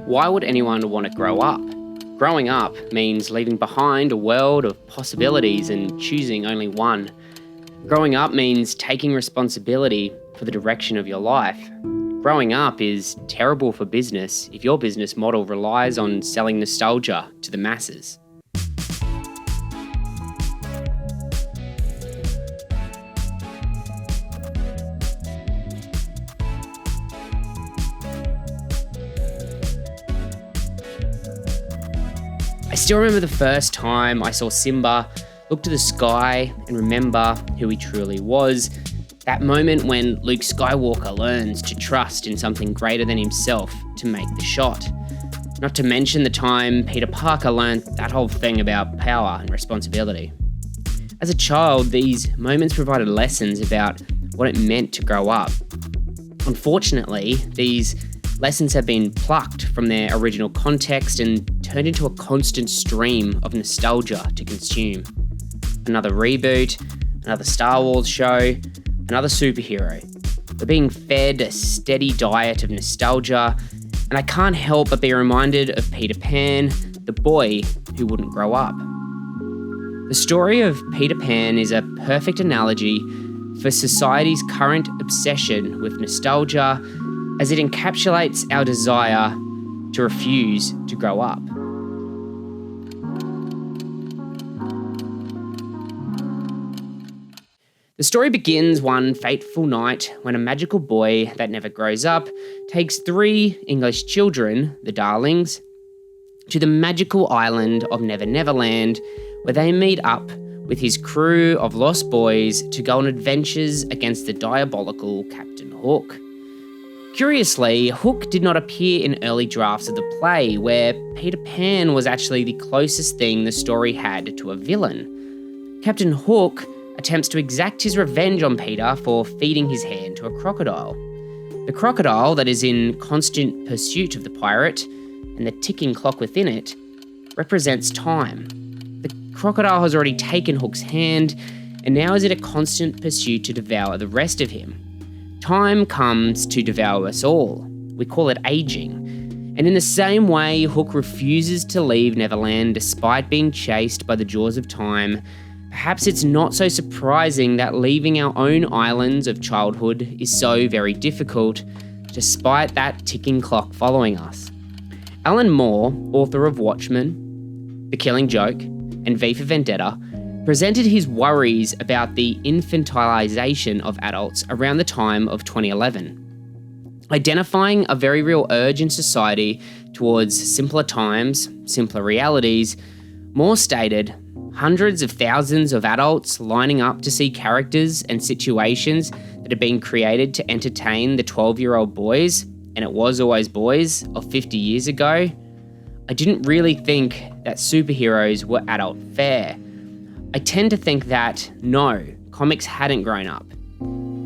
Why would anyone want to grow up? Growing up means leaving behind a world of possibilities and choosing only one. Growing up means taking responsibility for the direction of your life. Growing up is terrible for business if your business model relies on selling nostalgia to the masses. I still remember the first time I saw Simba look to the sky and remember who he truly was. That moment when Luke Skywalker learns to trust in something greater than himself to make the shot. Not to mention the time Peter Parker learned that whole thing about power and responsibility. As a child, these moments provided lessons about what it meant to grow up. Unfortunately, these lessons have been plucked from their original context and turned into a constant stream of nostalgia to consume. Another reboot, another Star Wars show, another superhero. We're being fed a steady diet of nostalgia, and I can't help but be reminded of Peter Pan, the boy who wouldn't grow up. The story of Peter Pan is a perfect analogy for society's current obsession with nostalgia, as it encapsulates our desire to refuse to grow up. The story begins one fateful night when a magical boy that never grows up takes 3 English children, the Darlings, to the magical island of Neverland, where they meet up with his crew of lost boys to go on adventures against the diabolical Captain Hook. Curiously, Hook did not appear in early drafts of the play, where Peter Pan was actually the closest thing the story had to a villain. Captain Hook attempts to exact his revenge on Peter for feeding his hand to a crocodile. The crocodile that is in constant pursuit of the pirate, and the ticking clock within it, represents time. The crocodile has already taken Hook's hand, and now is in a constant pursuit to devour the rest of him. Time comes to devour us all. We call it aging. And in the same way, Hook refuses to leave Neverland despite being chased by the jaws of time. Perhaps it's not so surprising that leaving our own islands of childhood is so very difficult, despite that ticking clock following us. Alan Moore, author of Watchmen, The Killing Joke, and V for Vendetta, presented his worries about the infantilization of adults around the time of 2011, identifying a very real urge in society towards simpler times, simpler realities. Moore stated, hundreds of thousands of adults lining up to see characters and situations that are being created to entertain the 12-year-old boys, and it was always boys, of 50 years ago. I didn't really think that superheroes were adult fare. I tend to think that, no, comics hadn't grown up.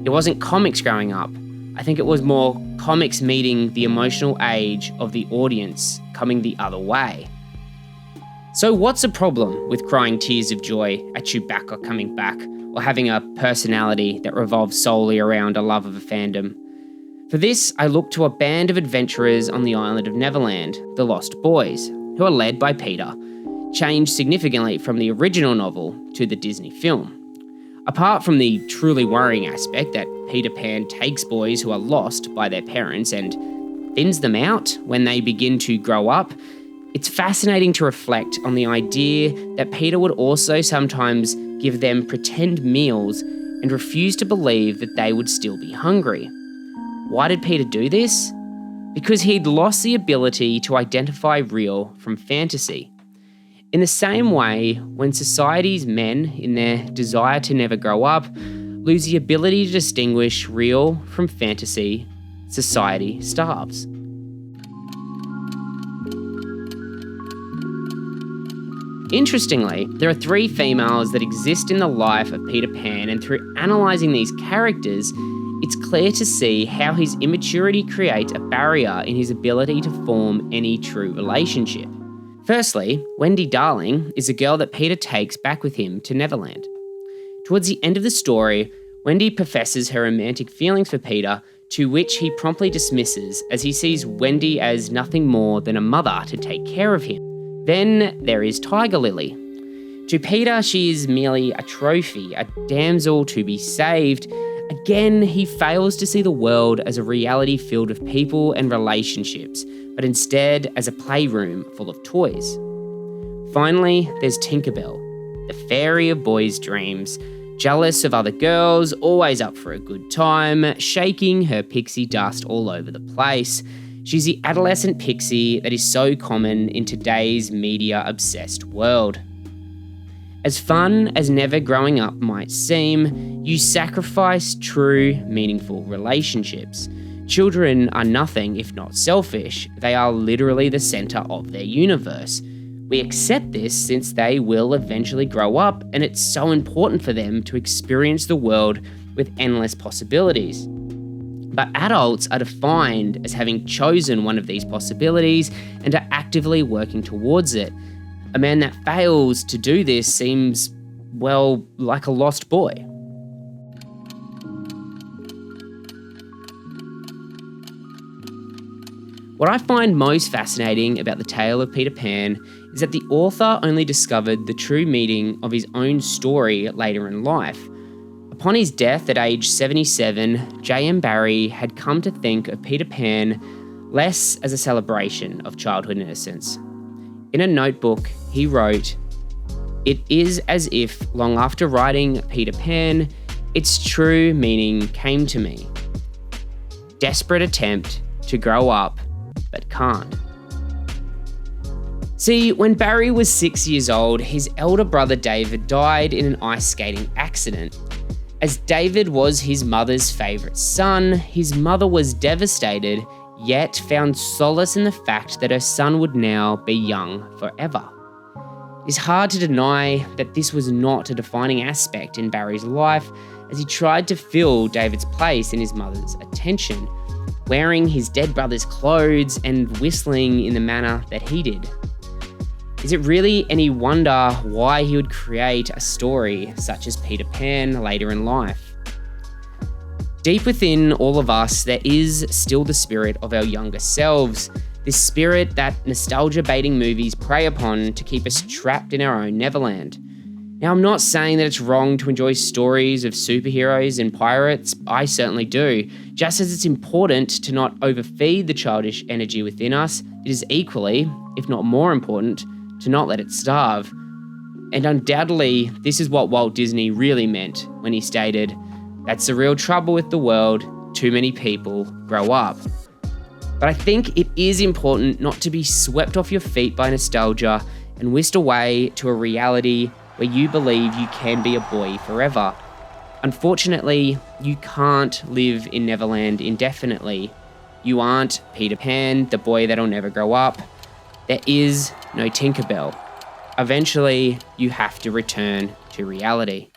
It wasn't comics growing up. I think it was more comics meeting the emotional age of the audience coming the other way. So what's the problem with crying tears of joy at Chewbacca coming back, or having a personality that revolves solely around a love of a fandom? For this, I look to a band of adventurers on the island of Neverland, the Lost Boys, who are led by Peter, changed significantly from the original novel to the Disney film. Apart from the truly worrying aspect that Peter Pan takes boys who are lost by their parents and thins them out when they begin to grow up, it's fascinating to reflect on the idea that Peter would also sometimes give them pretend meals and refuse to believe that they would still be hungry. Why did Peter do this? Because he'd lost the ability to identify real from fantasy. In the same way, when society's men, in their desire to never grow up, lose the ability to distinguish real from fantasy, society starves. Interestingly, there are 3 females that exist in the life of Peter Pan, and through analysing these characters, it's clear to see how his immaturity creates a barrier in his ability to form any true relationship. Firstly, Wendy Darling is a girl that Peter takes back with him to Neverland. Towards the end of the story, Wendy professes her romantic feelings for Peter to which he promptly dismisses as he sees Wendy as nothing more than a mother to take care of him. Then there is Tiger Lily. To Peter, she is merely a trophy, a damsel to be saved. Again, he fails to see the world as a reality filled with people and relationships, but instead as a playroom full of toys. Finally, there's Tinkerbell, the fairy of boys' dreams, jealous of other girls, always up for a good time, shaking her pixie dust all over the place. She's the adolescent pixie that is so common in today's media-obsessed world. As fun as never growing up might seem, you sacrifice true, meaningful relationships. Children are nothing if not selfish. They are literally the centre of their universe. We accept this since they will eventually grow up, and it's so important for them to experience the world with endless possibilities. But adults are defined as having chosen one of these possibilities and are actively working towards it. A man that fails to do this seems, well, like a lost boy. What I find most fascinating about the tale of Peter Pan is that the author only discovered the true meaning of his own story later in life. Upon his death at age 77, J.M. Barry had come to think of Peter Pan less as a celebration of childhood innocence. In a notebook, he wrote, "It is as if, long after writing Peter Pan, its true meaning came to me. Desperate attempt to grow up, but can't." See, when Barry was 6 years old, his elder brother David died in an ice skating accident. As David was his mother's favourite son, his mother was devastated, yet found solace in the fact that her son would now be young forever. It's hard to deny that this was not a defining aspect in Barry's life, as he tried to fill David's place in his mother's attention, wearing his dead brother's clothes and whistling in the manner that he did. Is it really any wonder why he would create a story such as Peter Pan later in life? Deep within all of us, there is still the spirit of our younger selves, this spirit that nostalgia-baiting movies prey upon to keep us trapped in our own Neverland. Now, I'm not saying that it's wrong to enjoy stories of superheroes and pirates. I certainly do. Just as it's important to not overfeed the childish energy within us, it is equally, if not more important, to not let it starve. And undoubtedly, this is what Walt Disney really meant when he stated, "That's the real trouble with the world, too many people grow up." But I think it is important not to be swept off your feet by nostalgia and whisked away to a reality where you believe you can be a boy forever. Unfortunately, you can't live in Neverland indefinitely. You aren't Peter Pan, the boy that'll never grow up. There is no Tinkerbell. Eventually, you have to return to reality.